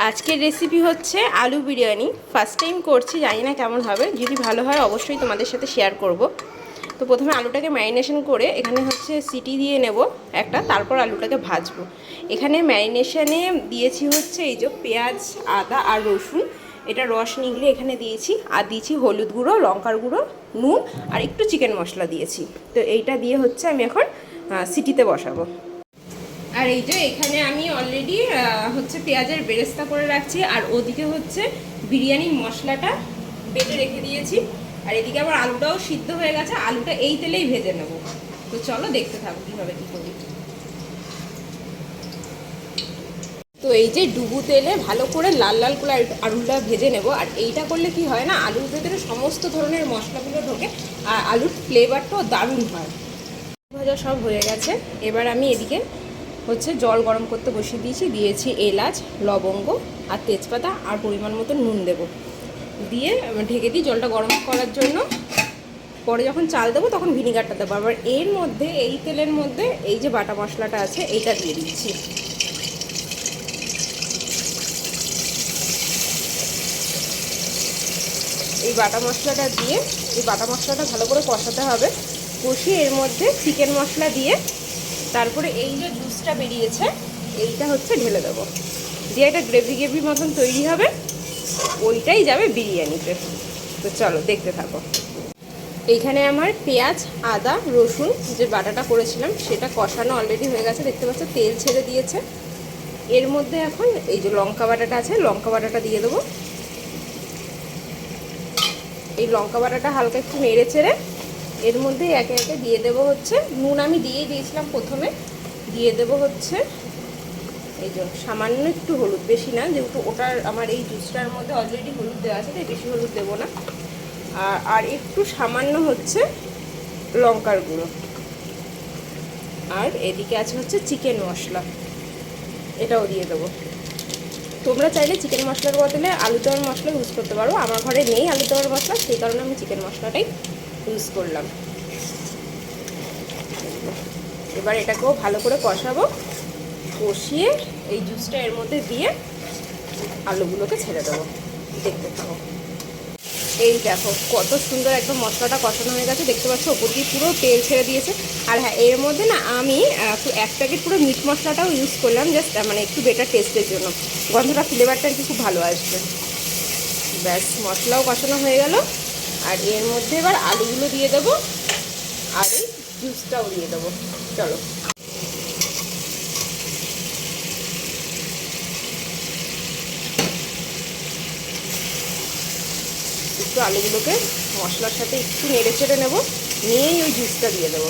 আজকের রেসিপি হচ্ছে আলু বিরিয়ানি। ফার্স্ট টাইম করছি, জানি না কেমন হবে। যদি ভালো হয় অবশ্যই তোমাদের সাথে শেয়ার করব। তো প্রথমে আলুটাকে ম্যারিনেশন করে এখানে হচ্ছে সিটি দিয়ে নেব একটা, তারপর আলুটাকে ভাজবো। এখানে ম্যারিনেশনে দিয়েছি হচ্ছে এই যে পেঁয়াজ, আদা আর রসুন, এটা রস নিগড়ে এখানে দিয়েছি। আর দিয়েছি হলুদ গুঁড়ো, লঙ্কার গুঁড়ো, নুন আর একটু চিকেন মশলা দিয়েছি। তো এইটা দিয়ে হচ্ছে আমি এখন সিটিতে বসাবো। আর এই যে এখানে আমি অলরেডি হচ্ছে পেঁয়াজের বেরেস্তা করে রাখছি, আর ওদিকে হচ্ছে বিরিয়ানির মশলাটা বেটে রেখে দিয়েছি। আর এদিকে আবার আলুটাও সিদ্ধ হয়ে গেছে, আলুটা এই তেলেই ভেজে নেব। তো চলো দেখতে থাকো কীভাবে কী করি। তো এই যে ডুবু তেলে ভালো করে লাল লাল করে আলুটা ভেজে নেব। আর এইটা করলে কি হয় না, আলুর ভেতরে সমস্ত ধরনের মশলাগুলো ঢোকে আর আলুর ফ্লেভারটাও দারুণ হয়। ভাজা সব হয়ে গেছে। এবার আমি এদিকে হচ্ছে জল গরম করতে বসিয়ে দিয়েছি এলাচ, লবঙ্গ আর তেজপাতা আর পরিমাণ মতো নুন দেব, দিয়ে ঢেকে দিই জলটা গরম করার জন্য। পরে যখন চাল দেবো তখন ভিনিগারটা দেবো। আবার এর মধ্যে এই তেলের মধ্যে এই যে বাটা মশলাটা আছে এইটা দিয়ে দিচ্ছি। এই বাটা মশলাটা দিয়ে এই বাটা মশলাটা ভালো করে কষাতে হবে। কষিয়ে এর মধ্যে চিকেন মশলা দিয়ে তারপরে এই যে জুসটা বেরিয়েছে এইটা হচ্ছে ঢেলে দেবো, দিয়ে একটা গ্রেভি গ্রেভি মতন তৈরি হবে, ওইটাই যাবে বিরিয়ানিতে। তো চলো দেখতে থাকো। এইখানে আমার পেঁয়াজ, আদা, রসুন যে বাটাটা করেছিলাম সেটা কষানো অলরেডি হয়ে গেছে, দেখতে পাচ্ছ তেল ছেড়ে দিয়েছে। এর মধ্যে এখন এই যে লঙ্কা বাটাটা আছে, লঙ্কা বাটাটা দিয়ে দেবো। এই লঙ্কা বাটাটা হালকা একটু নেড়ে চেড়ে এর মধ্যে একে একে দিয়ে দেবো হচ্ছে নুন, আমি দিয়েছিলাম প্রথমে। দিয়ে দেবো হচ্ছে এই যে সামান্য একটু হলুদ, বেশি না, যেহেতু ওটার আমার এই জুসটার মধ্যে অলরেডি হলুদ দেওয়া আছে তাই বেশি হলুদ দেবো না। আর একটু সামান্য হচ্ছে লঙ্কার গুঁড়ো। আর এদিকে আছে হচ্ছে চিকেন মশলা, এটাও দিয়ে দেবো। তোমরা চাইলে চিকেন মশলার বদলে আলু দেওয়ার মশলা ইউজ করতে পারো। আমার ঘরে নেই আলু দেওয়ার মশলা, সেই কারণে আমি চিকেন মশলাটাই ইউজ করলাম। এবার এটাকেও ভালো করে কষাবো, কষিয়ে এই জুসটা এর মধ্যে দিয়ে আলুগুলোকে ছেড়ে দেবো। দেখতে থাকো। এই দেখো কত সুন্দর একদম মশলাটা কষানো হয়ে গেছে, দেখতে পাচ্ছ ওপর দিয়ে পুরো তেল ছেড়ে দিয়েছে। আর হ্যাঁ, এর মধ্যে না আমি এক প্যাকেট পুরো মিট মশলাটাও ইউজ করলাম, জাস্ট মানে একটু বেটার টেস্টের জন্য, গন্ধটা ফ্লেভারটা আর কি খুব ভালো আসবে। ব্যাস, মশলাও কষানো হয়ে গেল। আর এর মধ্যে এবার আলুগুলো দিয়ে দেবো আর এই জুসটাও দিয়ে দেবো। চলো একটু আলুগুলোকে মশলার সাথে একটু নেড়ে চেড়ে নেবো, নিয়েই ওই জুসটা দিয়ে দেবো।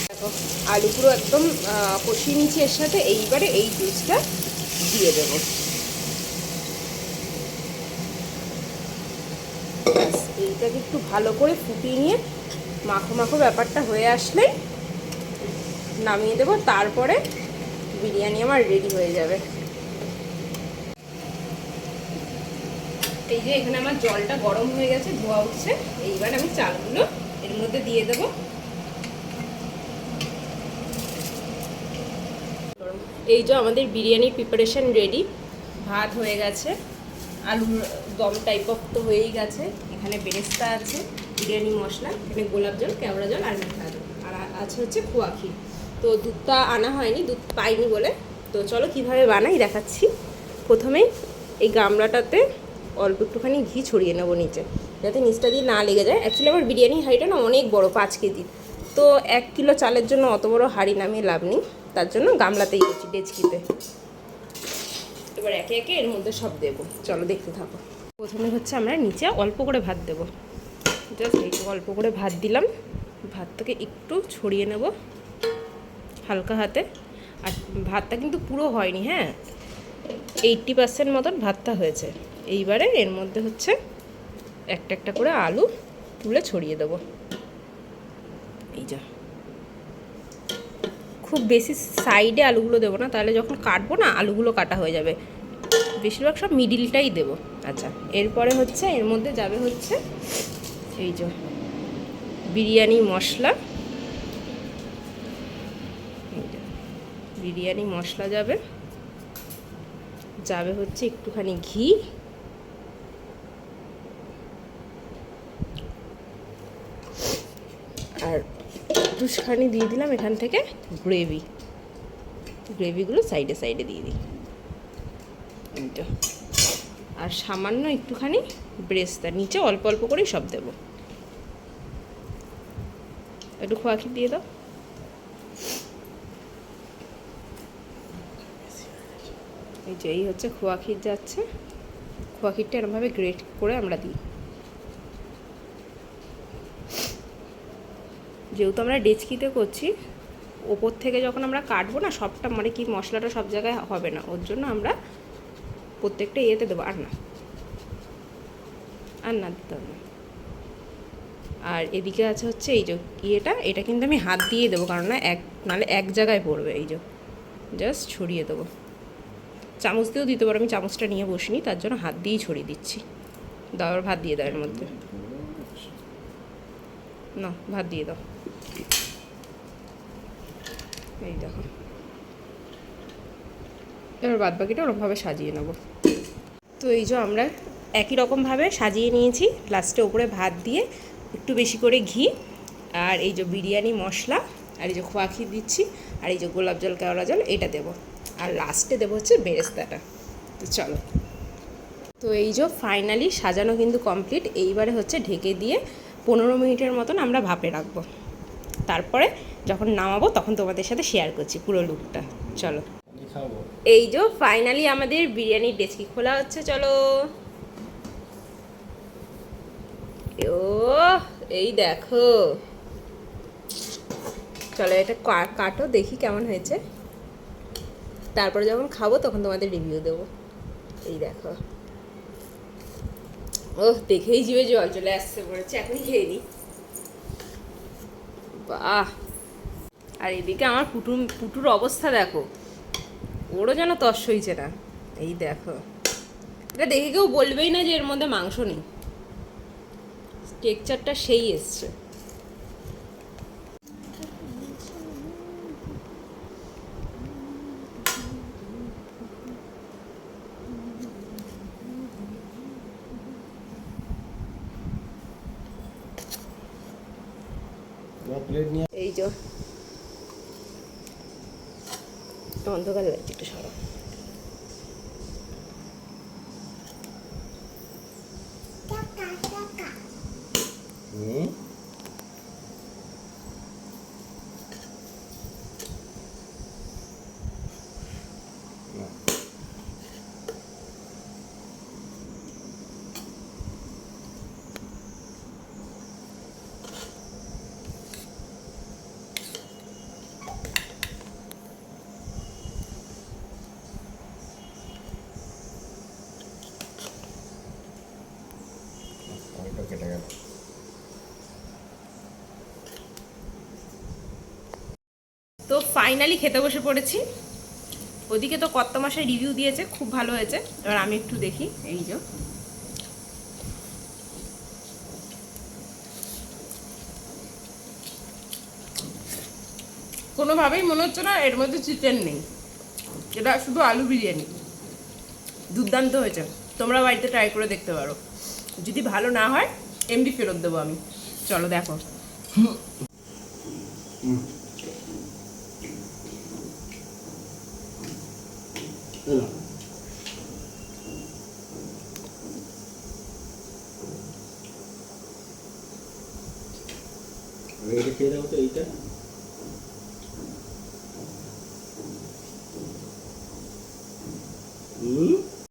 দেখো আলু পুরো একদম কষিয়ে নিচ্ছি এর সাথে, এইবারে এই জুসটা দিয়ে দেবো। ব্যাস, এইটাকে একটু ভালো করে ফুটিয়ে নিয়ে মাখো মাখো ব্যাপারটা হয়ে আসলেই নামিয়ে দেবো। তারপরে বিরিয়ানি আমার রেডি হয়ে যাবে। এই যে এখানে আমার জলটা গরম হয়ে গেছে, ধোয়া উঠছে। এইবার আমি চালগুলো এর মধ্যে দিয়ে দেবো। এই যে আমাদের বিরিয়ানির প্রিপারেশন রেডি। ভাত হয়ে গেছে, আলুর দম টাইপ অফ তো হয়েই গেছে। এখানে বেরেস্তা আছে, বিরিয়ানি মশলা, এখানে গোলাপ জল, কেওড়া জল আর মিঠা জল, আর আছে হচ্ছে খোয়া ক্ষীর। তো দুধটা আনা হয়নি, দুধ পাইনি বলে। তো চলো কীভাবে বানাই দেখাচ্ছি। প্রথমেই এই গামলাটাতে অল্প একটুখানি ঘি ছড়িয়ে নেবো নিচে, যাতে নিচটা দিয়ে না লেগে যায়। অ্যাকচুয়ালি আমার বিরিয়ানির হাঁড়িটা না অনেক বড়, 5 কেজি। তো 1 কিলো চালের জন্য অত বড় হাঁড়ি নামিয়ে লাভ নেই, তার জন্য গামলাতেই করছি, ডেচকিতে। এবার একে একে এর মধ্যে সব দেবো, চলো দেখতে থাকো। প্রথমে হচ্ছে আমরা নিচে অল্প করে ভাত দেবো, জাস্ট এই অল্প করে ভাত দিলাম। ভাতটাকে একটু ছড়িয়ে নেব হালকা হাতে। আর ভাতটা কিন্তু পুরো হয়নি, হ্যাঁ, 80% মতন ভাতটা হয়েছে। এইবারে এর মধ্যে হচ্ছে একটা একটা করে আলু তুলে ছড়িয়ে দেবো। এই যা, খুব বেশি সাইডে আলুগুলো দেবো না, তাহলে যখন কাটবো না আলুগুলো কাটা হয়ে যাবে। বেশিরভাগ সব মিডিলটাই দেবো। আচ্ছা, এরপরে হচ্ছে এর মধ্যে যাবে হচ্ছে এই যে বিরিয়ানি মশলা, বিরিয়ানি মশলা যাবে, যাবে হচ্ছে একটুখানি ঘি, আর একটুখানি দিয়ে দিলাম এখান থেকে গ্রেভিগুলো সাইডে সাইডে দিয়ে দিই এইটা, আর সামান্য একটুখানি ব্রেস্তা, নিচে অল্প অল্প করেই সব দেবো। একটু খোয়া ক্ষীর দিয়ে দাও। এই যে এই হচ্ছে খোয়া ক্ষীর যাচ্ছে, খোয়া ক্ষীরটা এরকমভাবে গ্রেট করে আমরা দিই। যেহেতু আমরা ডেচকিতে করছি, ওপর থেকে যখন আমরা কাটবো না সবটা, মানে কি মশলাটা সব জায়গায় হবে না, ওর জন্য আমরা প্রত্যেকটা ইয়েতে দেবো। আর না দিতে হবে। আর এদিকে আছে হচ্ছে এই যে এটা কিন্তু আমি হাত দিয়ে দেবো, কারণ না নাহলে এক জায়গায় পড়বে। এই যে জাস্ট ছড়িয়ে দেবো, চামচ দিয়েও দিতে পারো, আমি চামচটা নিয়ে বসিনি, তার জন্য হাত দিয়েই ছড়িয়ে দিচ্ছি। দাও, ভাত দিয়ে দাও এর মধ্যে, না ভাত দিয়ে দাও। এই দেখো, এবার বাদ বাকিটা ওরকমভাবে সাজিয়ে নেব। তো এই যে আমরা একই রকমভাবে সাজিয়ে নিয়েছি, লাস্টে ওপরে ভাত দিয়ে একটু বেশি করে ঘি, আর এই যে বিরিয়ানি মশলা, আর এই যে খোয়া ক্ষীর দিচ্ছি, আর এই যে গোলাপ জল কেওড়া জল এটা দেবো, আর লাস্টে দেবো হচ্ছে বেরেস্তাটা। তো চলো, তো এই যে ফাইনালি সাজানো কিন্তু কমপ্লিট। এইবারে হচ্ছে ঢেকে দিয়ে 15 মিনিটের মতন আমরা ভাপে রাখবো, তারপরে যখন নামাবো তখন তোমাদের সাথে শেয়ার করছি পুরো লুকটা। চলো, এই যে ফাইনালি আমাদের বিরিয়ানির ডেচকি খোলা হচ্ছে, চলো। ও এই দেখো, চলো এটা কাটো, দেখি কেমন হয়েছে, তারপরে যখন খাবো তখন তোমাদের রিভিউ দেবো। এই দেখো, ও দেখেই জিভে জল চলে আসছে, বলেছে এখনই খেয়ে নিই। বাহ, আর এদিকে আমার পুটুর অবস্থা দেখো, ওরও যেন তস হয়েছে না। এই দেখো, এটা দেখে কেউ বলবেই না যে এর মধ্যে মাংস নেই, টেক্সচারটা সেই এসছে। এই যে অন্ধকার লাগছে, একটু সরো। কেটে গেল। তো ফাইনালি খেতে বসে পড়েছি। ওদিকে তো কত মাসের রিভিউ দিয়েছে, খুব ভালো হয়েছে। এবার আমি একটু দেখি, এই যে কোনোভাবেই মনে হচ্ছে না এর মধ্যে চিকেন নেই, এটা শুধু আলু বিরিয়ানি। দুর্দান্ত হয়েছে, তোমরা বাড়িতে ট্রাই করে দেখতে পারো। যদি ভালো না হয় এমনি ফেরত দেবো আমি। চলো দেখো, এটা খেয়ে দাও তো, এইটা হুম